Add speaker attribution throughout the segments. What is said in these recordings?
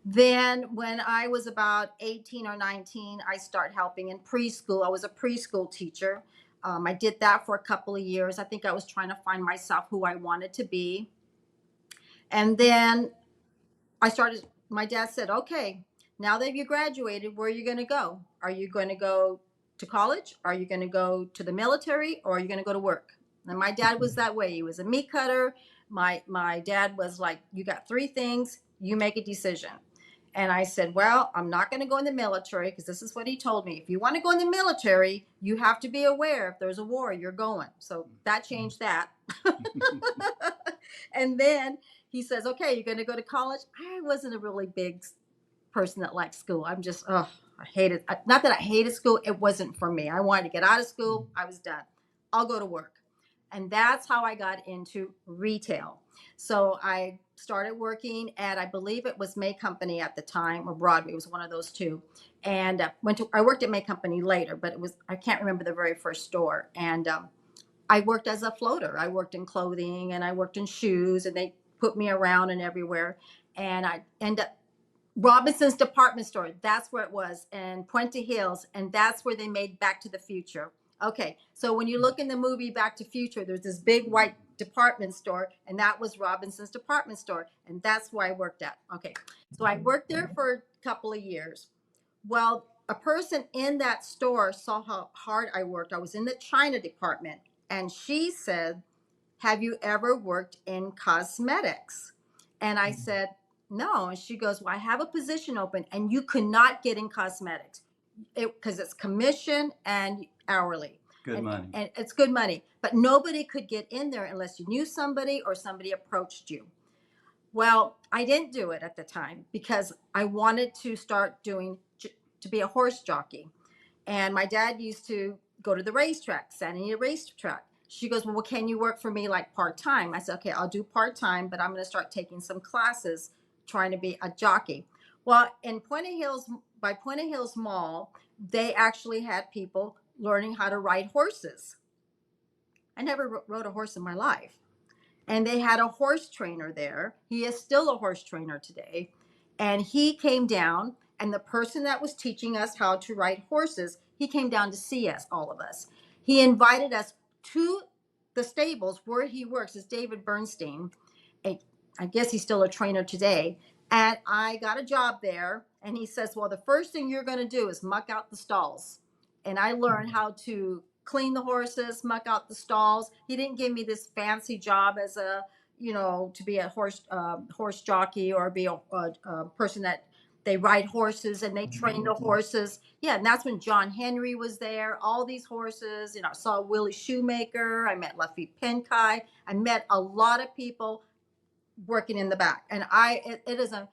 Speaker 1: Then when I was about 18 or 19, I started helping in preschool. I was a preschool teacher. I did that for a couple of years. I think I was trying to find myself who I wanted to be. And then my dad said, okay, now that you graduated, where are you going to go? Are you going to go to college? Are you going to go to the military? Or are you going to go to work? And my dad was that way. He was a meat cutter. My dad was like, you got three things, you make a decision. And I said, well, I'm not going to go in the military because this is what he told me. If you want to go in the military, you have to be aware if there's a war, you're going. So that changed that. And then he says, okay, you're going to go to college. I wasn't a really big person that liked school. I'm just, oh, I hated, not that I hated school. It wasn't for me. I wanted to get out of school. I was done. I'll go to work. And that's how I got into retail. So I started working at, I believe it was May Company at the time, or Broadway. It was one of those two. And I worked at May Company later, but I can't remember the very first store. And I worked as a floater. I worked in clothing and I worked in shoes, and they put me around and everywhere. And I ended up Robinson's department store. That's where it was, in Puente Hills, and that's where they made Back to the Future. Okay, so when you look in the movie Back to Future, there's this big white department store, and that was Robinson's department store, and that's where I worked at. Okay, so I worked there for a couple of years. Well, a person in that store saw how hard I worked. I was in the China department, and she said, have you ever worked in cosmetics? And I said, no. And she goes, well, I have a position open and you could not get in cosmetics because it's commission and hourly.
Speaker 2: Good money.
Speaker 1: And it's good money. But nobody could get in there unless you knew somebody or somebody approached you. Well, I didn't do it at the time because I wanted to to be a horse jockey. And my dad used to go to the racetrack, Santa Anita racetrack. She goes, well, can you work for me like part-time? I said, okay, I'll do part-time, but I'm going to start taking some classes trying to be a jockey. Well, in by Puente Hills Mall, they actually had people learning how to ride horses. I never rode a horse in my life. And they had a horse trainer there. He is still a horse trainer today. And he came down, and the person that was teaching us how to ride horses, he came down to see us, all of us. He invited us to the stables where he works. Is David Bernstein. I guess he's still a trainer today. And I got a job there. And he says, well, the first thing you're going to do is muck out the stalls. And I learned how to clean the horses, muck out the stalls. He didn't give me this fancy job as to be a horse jockey or be a person that they ride horses and they train the horses. Yeah, and that's when John Henry was there. All these horses. I saw Willie Shoemaker. I met Lafitte Penkai. I met a lot of people working in the back, and it is a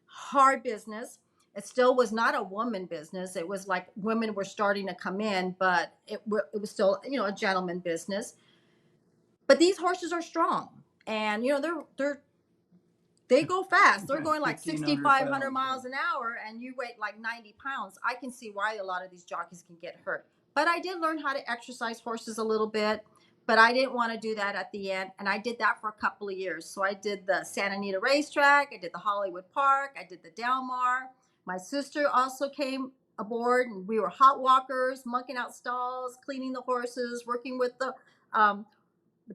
Speaker 1: hard business. It still was not a woman business. It was like women were starting to come in, but it was still, a gentleman business. But these horses are strong, and they go fast. They're going like 6,500 miles an hour, and you weigh like 90 pounds. I can see why a lot of these jockeys can get hurt. But I did learn how to exercise horses a little bit, but I didn't want to do that at the end. And I did that for a couple of years. So I did the Santa Anita racetrack. I did the Hollywood Park. I did the Del Mar. My sister also came aboard, and we were hot walkers, mucking out stalls, cleaning the horses, working with the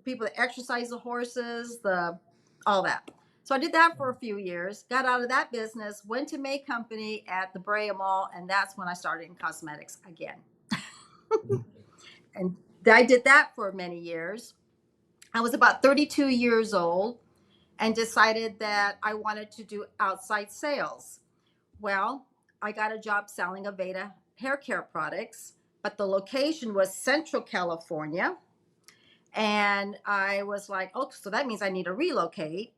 Speaker 1: people that exercise the horses, all that. So I did that for a few years, got out of that business, went to May Company at the Brea Mall, and that's when I started in cosmetics again. And I did that for many years. I was about 32 years old and decided that I wanted to do outside sales. Well, I got a job selling Aveda hair care products, but the location was Central California. And I was like, oh, so that means I need to relocate.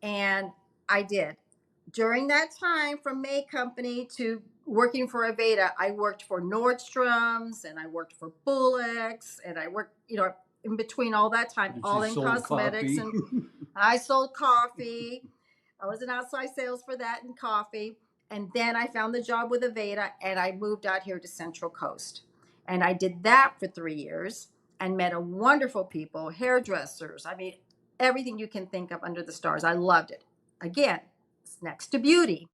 Speaker 1: And I did. During that time from May Company to working for Aveda, I worked for Nordstrom's and I worked for Bullocks, and I worked, in between all that time, all in cosmetics. And I sold coffee. I was in outside sales for that and coffee. And then I found the job with Aveda, and I moved out here to Central Coast. And I did that for 3 years and met a wonderful people, hairdressers. I mean, everything you can think of under the stars. I loved it. Again, it's next to beauty.